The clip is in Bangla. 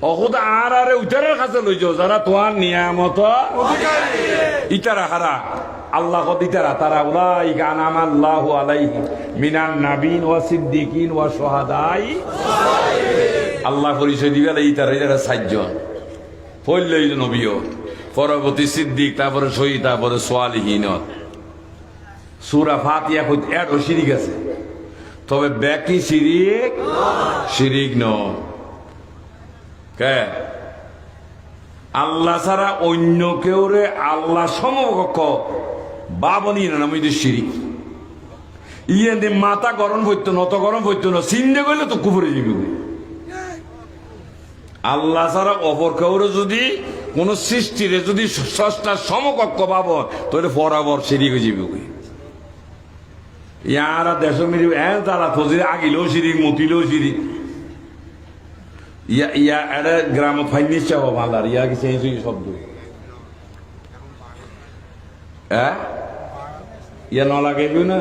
অহুদা আর আরে উতারের কাছে লই যাও যারা তোমার নিয়ামত ইতারা হারা আল্লাহ ইতারা তারা উলাইকা আনামাল্লাহু আলাইহিম মিনান নাবিয়িন ওয়া সিদ্দিকিন ওয়া শুহাদাই আল্লাহ পরিচয় দিবে ইতারা ইতারা সাতজন পড়লেই নবীও পরবর্তী সিদ্দিক তারপরে শহীদ তারপরে সালিহিন সূরা ফাতিহা কই এত শিরিক আছে তবে বাকি শিরিক নয় কে আল্লাহ ছাড়া অন্য কেউ রে আল্লাহ সমকক্ষ বাবনি না আমি শিরিক ইয়ে মাথা গরম হইতো নত গরম হইতো না চিন্তা করলে তো কুফরে যাবি আল্লাহ ছাড়া অপর কেউরে যদি কোন সৃষ্টিরে যদি স্রষ্টার সমকক্ষ পাব তাহলে বরাবর শিরিক হয়ে যাবি ইয়ারা দেশ মিলি তারা তো আগিলেও শিরিক মতিলেও শিরিক ইয়া এটা গ্রাম ফাইনিস চাও ভালার ইয়া কি সেই শব্দ ইয়া ন লাগাইবি না